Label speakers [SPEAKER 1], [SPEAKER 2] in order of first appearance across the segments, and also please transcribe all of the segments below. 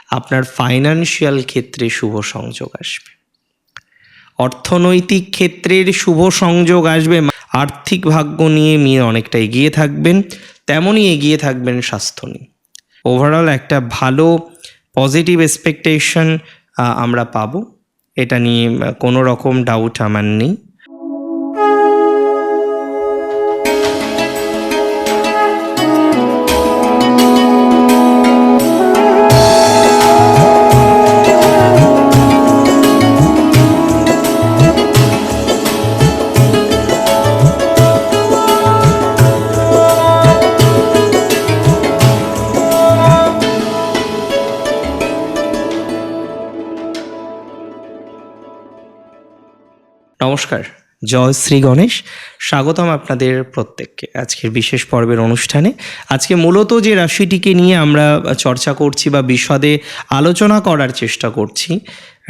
[SPEAKER 1] আপনার ফাইন্যান্সিয়াল ক্ষেত্রে শুভ সংযোগ আসবে, অর্থনৈতিক ক্ষেত্রের শুভ সংযোগ আসবে। আর্থিক ভাগ্য নিয়ে মীন অনেকটা এগিয়ে থাকবেন, তেমনই এগিয়ে থাকবেন স্বাস্থ্য নিয়ে। ওভারঅল একটা ভালো পজিটিভ এক্সপেকটেশন আমরা পাবো, এটা নিয়ে কোনো রকম ডাউট আমার নেই। নমস্কার, জয় শ্রী গণেশ। স্বাগতম আপনাদের প্রত্যেককে আজকের বিশেষ পর্বের অনুষ্ঠানে। আজকে মূলত যে রাশিটিকে নিয়ে আমরা চর্চা করছি বা বিশদে আলোচনা করার চেষ্টা করছি,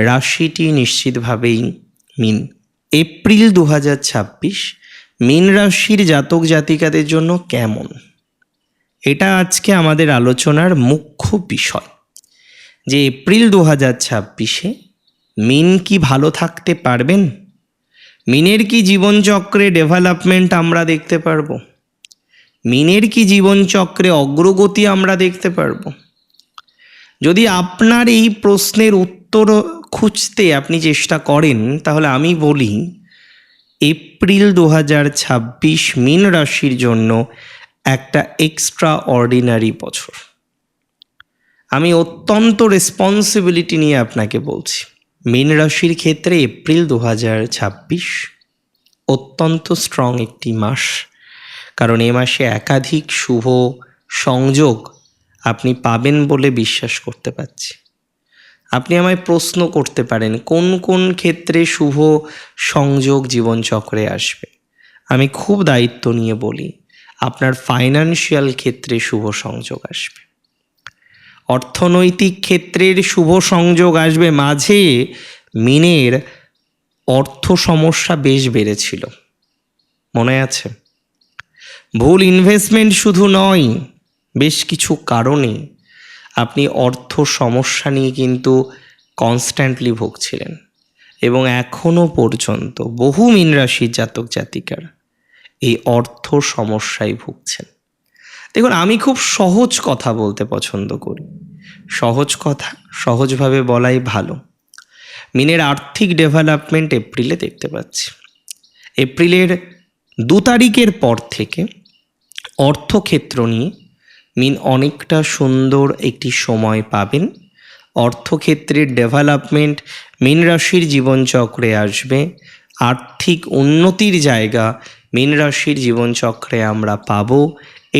[SPEAKER 1] রাশিটি নিশ্চিতভাবেই মীন। এপ্রিল 2026 মীন রাশির জাতক জাতিকাদের জন্য কেমন, এটা আজকে আমাদের আলোচনার মুখ্য বিষয়। যে এপ্রিল 2026-এ মীন কি ভালো থাকতে পারবেন? মীনের কি জীবনচক্রে ডেভেলপমেন্ট আমরা দেখতে পারবো? মীনের কি জীবনচক্রে অগ্রগতি আমরা দেখতে পারবো? যদি আপনার এই প্রশ্নের উত্তর খুঁজতে আপনি চেষ্টা করেন, তাহলে আমি বলি এপ্রিল 2026 মীন রাশির জন্য একটা এক্সট্রা অর্ডিনারি বছর। আমি অত্যন্ত রেসপন্সিবিলিটি নিয়ে আপনাকে বলছি, মীন রাশির ক্ষেত্রে এপ্রিল 2026 অত্যন্ত স্ট্রং একটি মাস। কারণ এ মাসে একাধিক শুভ সংযোগ আপনি পাবেন বলে বিশ্বাস করতে পারছি। আপনি আমায় প্রশ্ন করতে পারেন কোন কোন ক্ষেত্রে শুভ সংযোগ জীবনচক্রে আসবে। আমি খুব দায়িত্ব নিয়ে বলি, আপনার ফাইন্যান্সিয়াল ক্ষেত্রে শুভ সংযোগ আসবে, অর্থনৈতিক ক্ষেত্রের শুভ সংযোগ আসবে। মাঝে মীনের অর্থ সমস্যা বেশ বেড়েছিল, মনে আছে? ভুল ইনভেস্টমেন্ট শুধু নয়, বেশ কিছু কারণে আপনি অর্থ সমস্যা নিয়ে কিন্তু কনস্ট্যান্টলি ভুগছিলেন, এবং এখনও পর্যন্ত বহু মীন রাশির জাতক জাতিকারা এই অর্থ সমস্যায় ভুগছেন। দেখুন, আমি খুব সহজ কথা বলতে পছন্দ করি, সহজ কথা সহজভাবে বলাই ভালো। মীনের আর্থিক ডেভেলপমেন্ট এপ্রিলে দেখতে পাচ্ছি। এপ্রিলের 2 তারিখের পর থেকে অর্থক্ষেত্র নিয়ে মীন অনেকটা সুন্দর একটি সময় পাবেন। অর্থক্ষেত্রের ডেভেলপমেন্ট মীন রাশির জীবনচক্রে আসবে, আর্থিক উন্নতির জায়গা মীন রাশির জীবনচক্রে আমরা পাবো,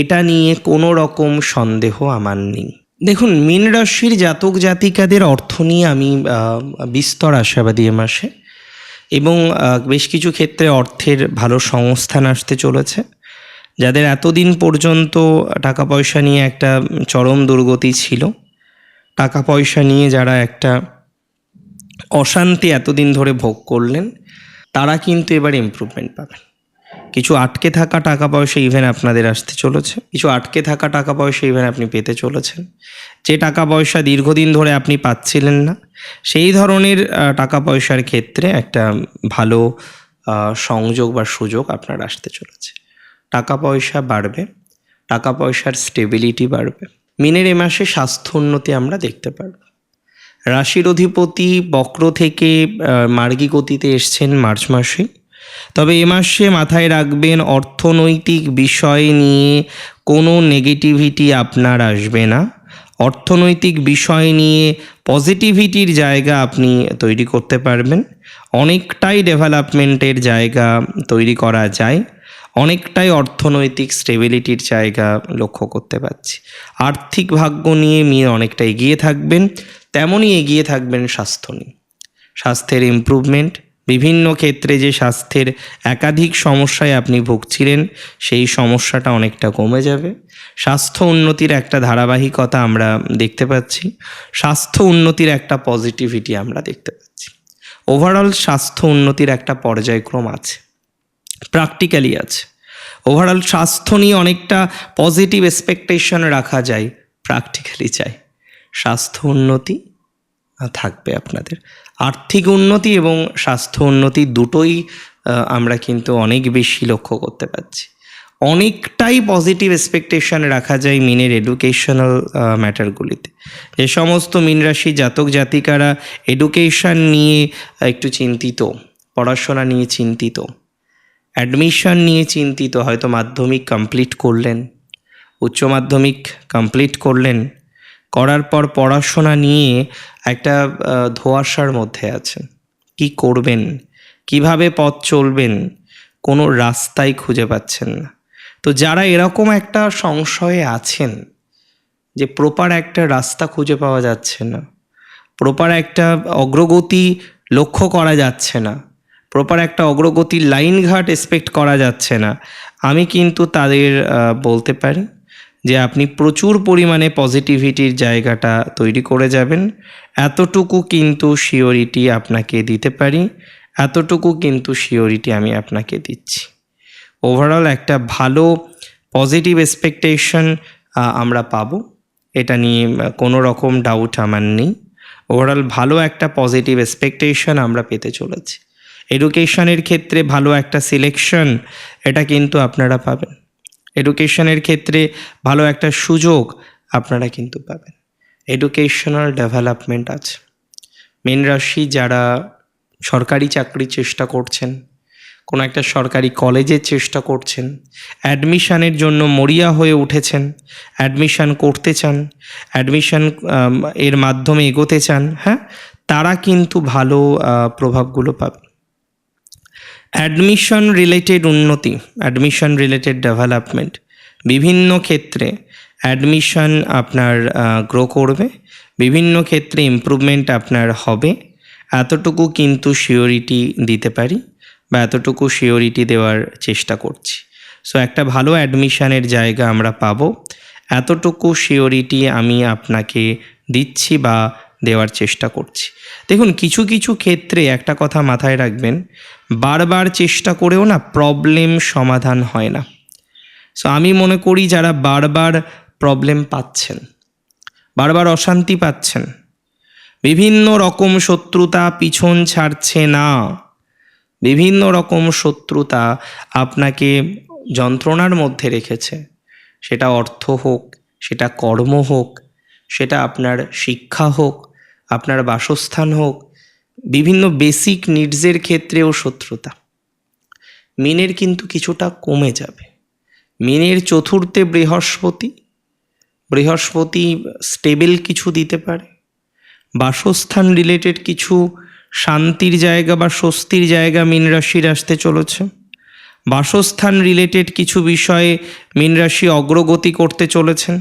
[SPEAKER 1] এটা নিয়ে কোনো রকম সন্দেহ আমার নেই। দেখুন, মীন রাশির জাতক জাতিকাদের অর্থ নিয়ে আমি বিস্তর আশাবাদী এ মাসে, এবং বেশ কিছু ক্ষেত্রে অর্থের ভালো সংস্থান আসতে চলেছে। যাদের এতদিন পর্যন্ত টাকা পয়সা নিয়ে একটা চরম দুর্গতি ছিল, টাকা পয়সা নিয়ে যারা একটা অশান্তি এতদিন ধরে ভোগ করলেন, তারা কিন্তু এবার ইমপ্রুভমেন্ট পাবেন। কিছু আটকে থাকা টাকা পয়সা ইভেন আপনাদের আসতে চলেছে, কিছু আটকে থাকা টাকা পয়সা ইভেন আপনি পেতে চলেছেন। যে টাকা পয়সা দীর্ঘদিন ধরে আপনি পাচ্ছিলেন না, সেই ধরনের টাকা পয়সার ক্ষেত্রে একটা ভালো সংযোগ বা সুযোগ আপনার আসতে চলেছে। টাকা পয়সা বাড়বে, টাকা পয়সার স্টেবিলিটি বাড়বে। মীনের এ মাসে স্বাস্থ্য উন্নতি আমরা দেখতে পারব। রাশির অধিপতি বক্র থেকে মার্গী গতিতে এসছেন মার্চ মাসে। তবে এ মাসে মাথায় রাখবেন, অর্থনৈতিক বিষয় নিয়ে কোনো নেগেটিভিটি আপনার আসবে না। অর্থনৈতিক বিষয় নিয়ে পজিটিভিটির জায়গা আপনি তৈরি করতে পারবেন। অনেকটাই ডেভেলপমেন্টের জায়গা তৈরি করা যায়, অনেকটাই অর্থনৈতিক স্টেবিলিটির জায়গা লক্ষ্য করতে পারছি। আর্থিক ভাগ্য নিয়ে অনেকটা এগিয়ে থাকবেন, তেমনই এগিয়ে থাকবেন স্বাস্থ্য নিয়ে। স্বাস্থ্যের ইমপ্রুভমেন্ট, বিভিন্ন ক্ষেত্রে যে স্বাস্থ্যের একাধিক সমস্যায় আপনি ভুগছিলেন, সেই সমস্যাটা অনেকটা কমে যাবে। স্বাস্থ্য উন্নতির একটা ধারাবাহিকতা আমরা দেখতে পাচ্ছি, স্বাস্থ্য উন্নতির একটা পজিটিভিটি আমরা দেখতে পাচ্ছি। ওভারঅল স্বাস্থ্য উন্নতির একটা পর্যায়ক্রম আছে, প্র্যাকটিক্যালি আছে। ওভারঅল স্বাস্থ্য নিয়ে অনেকটা পজিটিভ এক্সপেকটেশন রাখা যায়, প্র্যাকটিক্যালি চাই। স্বাস্থ্য উন্নতি থাকবে আপনাদের। আর্থিক উন্নতি এবং স্বাস্থ্য উন্নতি দুটোই আমরা কিন্তু অনেক বেশি লক্ষ্য করতে পারছি। অনেকটাই পজিটিভ এক্সপেকটেশন রাখা যায় মিনের এডুকেশনাল ম্যাটারগুলিতে। যে সমস্ত মীন রাশি জাতক জাতিকারা এডুকেশন নিয়ে একটু চিন্তিত, পড়াশোনা নিয়ে চিন্তিত, অ্যাডমিশন নিয়ে চিন্তিত, হয়তো মাধ্যমিক কমপ্লিট করলেন, উচ্চ মাধ্যমিক কমপ্লিট করলেন, করার পর পড়াশোনা নিয়ে একটা ধোঁয়াশার মধ্যে আছেন, কি করবেন, কিভাবে পথ চলবেন, কোনো রাস্তাই খুঁজে পাচ্ছেন না। তো যারা এরকম একটা সংশয়ে আছেন যে প্রপার একটা রাস্তা খুঁজে পাওয়া যাচ্ছে না, প্রপার একটা অগ্রগতি লক্ষ্য করা যাচ্ছে না, প্রপার একটা অগ্রগতির লাইনঘাট এক্সপেক্ট করা যাচ্ছে না, আমি কিন্তু তাদের বলতে পারি যে আপনি প্রচুর পরিমাণে পজিটিভিটির জায়গাটা তৈরি করে যাবেন। এতটুকু কিন্তু শিওরিটি আপনাকে দিতে পারি, এতটুকু কিন্তু শিওরিটি আমি আপনাকে দিচ্ছি। ওভারঅল একটা ভালো পজিটিভ এক্সপেকটেশন আমরা পাবো, এটা নিয়ে কোনো রকম ডাউট আমার নেই। ওভারঅল ভালো একটা পজিটিভ এক্সপেকটেশন আমরা পেতে চলেছি। এডুকেশনের ক্ষেত্রে ভালো একটা সিলেকশন এটা কিন্তু আপনারা পাবেন। এডুকেশনের ক্ষেত্রে ভালো একটা সুযোগ আপনারা কিন্তু পাবেন। এডুকেশনাল ডেভেলপমেন্ট আছে। মীন রাশি যারা সরকারি চাকরির চেষ্টা করছেন, কোনো একটা সরকারি কলেজের চেষ্টা করছেন, অ্যাডমিশানের জন্য মরিয়া হয়ে উঠেছেন, অ্যাডমিশান করতে চান, অ্যাডমিশান এর মাধ্যমে এগোতে চান, হ্যাঁ, তারা কিন্তু ভালো প্রভাবগুলো পাবে। অ্যাডমিশন রিলেটেড উন্নতি, অ্যাডমিশন রিলেটেড ডেভেলপমেন্ট, বিভিন্ন ক্ষেত্রে অ্যাডমিশন আপনার গ্রো করবে, বিভিন্ন ক্ষেত্রে ইমপ্রুভমেন্ট আপনার হবে, এতটুকু কিন্তু শিওরিটি দিতে পারি বা এতটুকু শিওরিটি দেওয়ার চেষ্টা করছি। সো একটা ভালো অ্যাডমিশানের জায়গা আমরা পাবো, এতটুকু শিওরিটি আমি আপনাকে দিচ্ছি বা দেওয়ার চেষ্টা করছি। দেখুন, কিছু কিছু ক্ষেত্রে একটা কথা মাথায় রাখবেন, বারবার চেষ্টা করেও না প্রবলেম সমাধান হয় না। সো আমি মনে করি যারা বারবার প্রবলেম পাচ্ছেন, বারবার অশান্তি পাচ্ছেন, বিভিন্ন রকম শত্রুতা পিছন ছাড়ছে না, বিভিন্ন রকম শত্রুতা আপনাকে যন্ত্রণার মধ্যে রেখেছে, সেটা অর্থ হোক, সেটা কর্ম হোক, সেটা আপনার শিক্ষা হোক, আপনার বাসস্থান হোক, বিভিন্ন বেসিক নিডসের ক্ষেত্রেও শত্রুতা মীনের কিন্তু কিছুটা কমে যাবে। মীনের চতুর্থে বৃহস্পতি স্টেবল কিছু দিতে পারে, বাসস্থান রিলেটেড কিছু শান্তির জায়গা বা স্বস্তির জায়গা মীন রাশির আসতে চলেছে। বাসস্থান রিলেটেড কিছু বিষয়ে মীন রাশি অগ্রগতি করতে চলেছেন।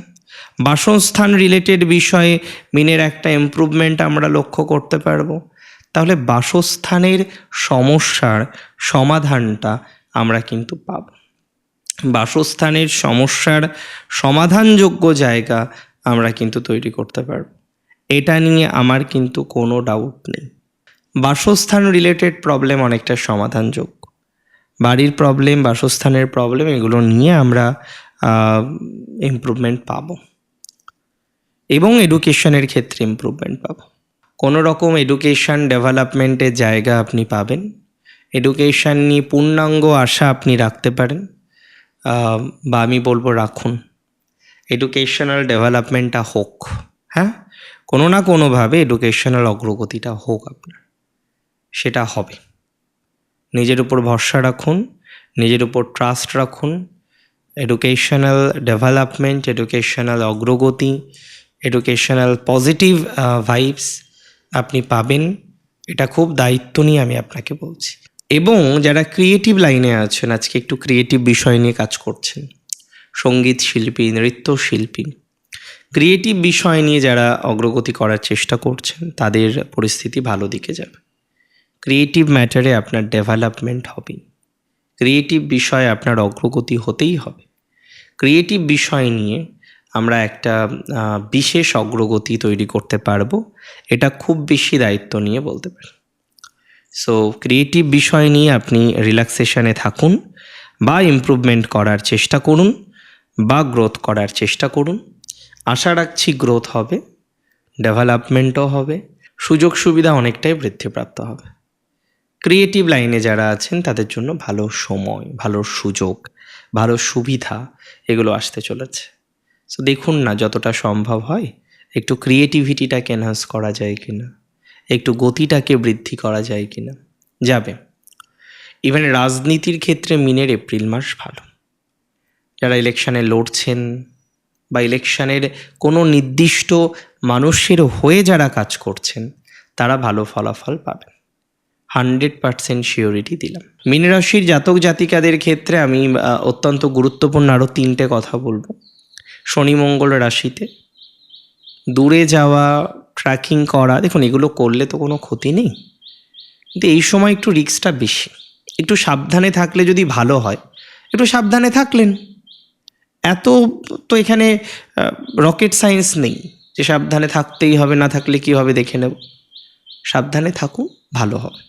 [SPEAKER 1] বাসস্থান রিলেটেড বিষয়ে মীনের একটা ইমপ্রুভমেন্ট আমরা লক্ষ্য করতে পারবো। তাহলে বাসস্থানের সমস্যার সমাধানটা আমরা কিন্তু পাব। বাসস্থানের সমস্যার সমাধানযোগ্য জায়গা আমরা কিন্তু তৈরি করতে পারব, এটা নিয়ে আমার কিন্তু কোনো ডাউট নেই। বাসস্থান রিলেটেড প্রবলেম অনেকটা সমাধানযোগ্য, বাড়ির প্রবলেম, বাসস্থানের প্রবলেম, এগুলো নিয়ে আমরা ইমপ্রুভমেন্ট পাবো এবং এডুকেশনের ক্ষেত্রে ইমপ্রুভমেন্ট পাবো। কোনো রকম এডুকেশন ডেভেলপমেন্টের জায়গা আপনি পাবেন, এডুকেশন নিয়ে পূর্ণাঙ্গ আশা আপনি রাখতে পারেন, বা আমি বলবো রাখুন। এডুকেশনাল ডেভেলপমেন্টটা হোক, হ্যাঁ, কোনো না কোনোভাবে এডুকেশনাল অগ্রগতিটা হোক আপনার, সেটা হবে। নিজের উপর ভরসা রাখুন, নিজের উপর ট্রাস্ট রাখুন। এডুকেশনাল ডেভেলপমেন্ট, এডুকেশনাল অগ্রগতি, এডুকেশনাল পজিটিভ ভাইবস আপনি পাবেন, এটা খুব দায়িত্ব নিয়ে আমি আপনাকে বলছি। এবং যারা ক্রিয়েটিভ লাইনে আছেন, আজকে একটু ক্রিয়েটিভ বিষয় নিয়ে কাজ করছেন, সঙ্গীত শিল্পী, নৃত্যশিল্পী, ক্রিয়েটিভ বিষয় নিয়ে যারা অগ্রগতি করার চেষ্টা করছেন, তাদের পরিস্থিতি ভালো দিকে যাবে। ক্রিয়েটিভ ম্যাটারে আপনার ডেভেলপমেন্ট হবে, ক্রিয়েটিভ বিষয়ে আপনার অগ্রগতি হতেই হবে। ক্রিয়েটিভ বিষয় নিয়ে আমরা একটা বিশেষ অগ্রগতি তৈরি করতে পারবো, এটা খুব বেশি দায়িত্ব নিয়ে বলতে পারি। সো ক্রিয়েটিভ বিষয় নিয়ে আপনি রিল্যাক্সেশনে থাকুন বা ইমপ্রুভমেন্ট করার চেষ্টা করুন বা গ্রোথ করার চেষ্টা করুন। আশা রাখছি গ্রোথ হবে, ডেভেলপমেন্টও হবে, সুযোগ সুবিধা অনেকটাই বৃদ্ধিপ্রাপ্ত হবে। ক্রিয়েটিভ লাইনে যারা আছেন তাদের জন্য ভালো সময়, ভালো সুযোগ, ভালো সুবিধা এগুলো আসতে চলেছে। সো দেখুন না যতটা সম্ভব হয় একটু ক্রিয়েটিভিটিটাকে এনহান্স করা যায় কিনা, একটু গতিটাকে বৃদ্ধি করা যায় কিনা, যাবে। ইভেন রাজনীতির ক্ষেত্রে মিনের এপ্রিল মাস ভালো। যারা ইলেকশানে লড়ছেন বা ইলেকশানের কোনো নির্দিষ্ট মানুষের হয়ে যারা কাজ করছেন তারা ভালো ফলাফল পাবেন, 100% শিওরিটি দিলাম। মীন রাশির জাতক জাতিকাদের ক্ষেত্রে আমি অত্যন্ত গুরুত্বপূর্ণ আরও 3টে কথা বলবো। শনি মঙ্গল রাশিতে দূরে যাওয়া, ট্র্যাকিং করা, দেখুন এগুলো করলে তো কোনো ক্ষতি নেই, কিন্তু এই সময় একটু রিস্কটা বেশি। একটু সাবধানে থাকলে যদি ভালো হয়, একটু সাবধানে থাকলেন। এত তো এখানে রকেট সায়েন্স নেই যে সাবধানে থাকতেই হবে, না থাকলে কী হবে দেখে নেব। সাবধানে থাকুন, ভালো হবে।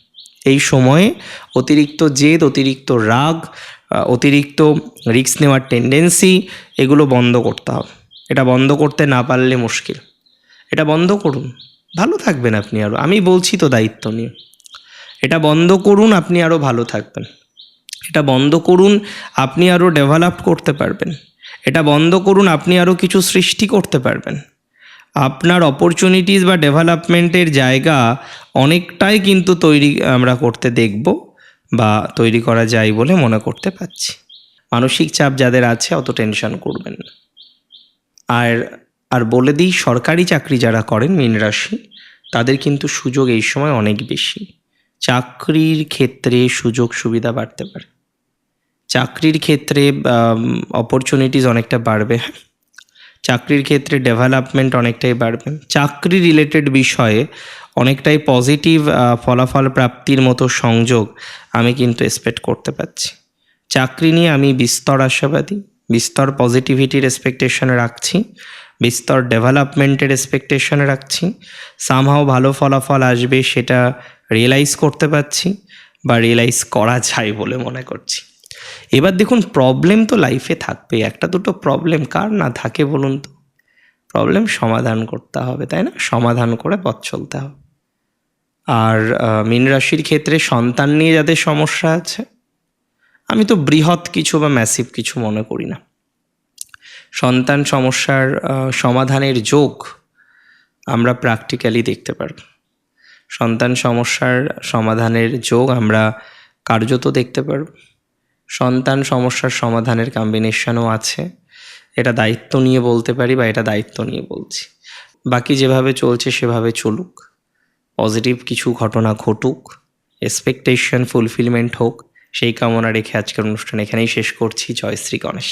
[SPEAKER 1] এই সময়ে অতিরিক্ত জেদ, অতিরিক্ত রাগ, অতিরিক্ত রিস্ক নেওয়ার টেন্ডেন্সি এগুলো বন্ধ করতে হবে। এটা বন্ধ করতে না পারলে মুশকিল। এটা বন্ধ করুন, ভালো থাকবেন আপনি আরও। আমি বলছি তো দায়িত্ব নিয়ে। এটা বন্ধ করুন, আপনি আরও ভালো থাকবেন। এটা বন্ধ করুন, আপনি আরও ডেভেলপ করতে পারবেন। এটা বন্ধ করুন, আপনি আরও কিছু সৃষ্টি করতে পারবেন। আপনার অপরচুনিটিস বা ডেভেলপমেন্টের জায়গা অনেকটাই কিন্তু তৈরি আমরা করতে দেখব বা তৈরি করা যায় বলে মনে করতে পারছি। মানসিক চাপ যাদের আছে অত টেনশন করবেন না। আর বলে দিই, সরকারি চাকরি যারা করেন মীন রাশি তাদের কিন্তু সুযোগ এই সময় অনেক বেশি। চাকরির ক্ষেত্রে সুযোগ সুবিধা বাড়তে পারে, চাকরির ক্ষেত্রে অপরচুনিটিস অনেকটা বাড়বে, চাকরির ক্ষেত্রে ডেভেলপমেন্ট অনেকটাই বাড়বে। চাকরি রিলেটেড বিষয়ে অনেকটাই পজিটিভ ফলাফল প্রাপ্তির মতো সংযোগ আমি কিন্তু এক্সপেক্ট করতে পারছি। চাকরি নিয়ে আমি বিস্তর আশাবাদী, বিস্তর পজিটিভিটির এক্সপেকটেশন রাখছি, বিস্তর ডেভেলপমেন্টের এক্সপেকটেশন রাখছি। সামহাও ভালো ফলাফল আসবে সেটা রিয়েলাইজ করতে পারছি বা রিয়েলাইজ করা যায় বলে মনে করছি। এবার দেখুন, প্রবলেম তো লাইফে থাকবে, একটা দুটো প্রবলেম কার না থাকে বলুন তো। প্রবলেম সমাধান করতে হবে, তাই না? সমাধান করে পথ চলতে হবে। আর মীন রাশির ক্ষেত্রে সন্তান নিয়ে যাদের সমস্যা আছে, আমি তো বৃহৎ কিছু বা ম্যাসিভ কিছু মনে করি না। সন্তান সমস্যার সমাধানের যোগ আমরা প্র্যাকটিক্যালি দেখতে পারব। সন্তান সমস্যার সমাধানের যোগ আমরা কার্যত দেখতে পারব। সন্তান সমস্যার সমাধানের কম্বিনেশনও আছে। এটা দায়িত্ব নিয়ে বলতে পারি বা এটা দায়িত্ব নিয়ে বলছি। বাকি যেভাবে চলছে সেভাবে চলুক, পজিটিভ কিছু ঘটনা ঘটুক, এক্সপেকটেশন ফুলফিলমেন্ট হোক, সেই কামনা রেখে আজকের অনুষ্ঠান এখানেই শেষ করছি। জয় শ্রী গণেশ।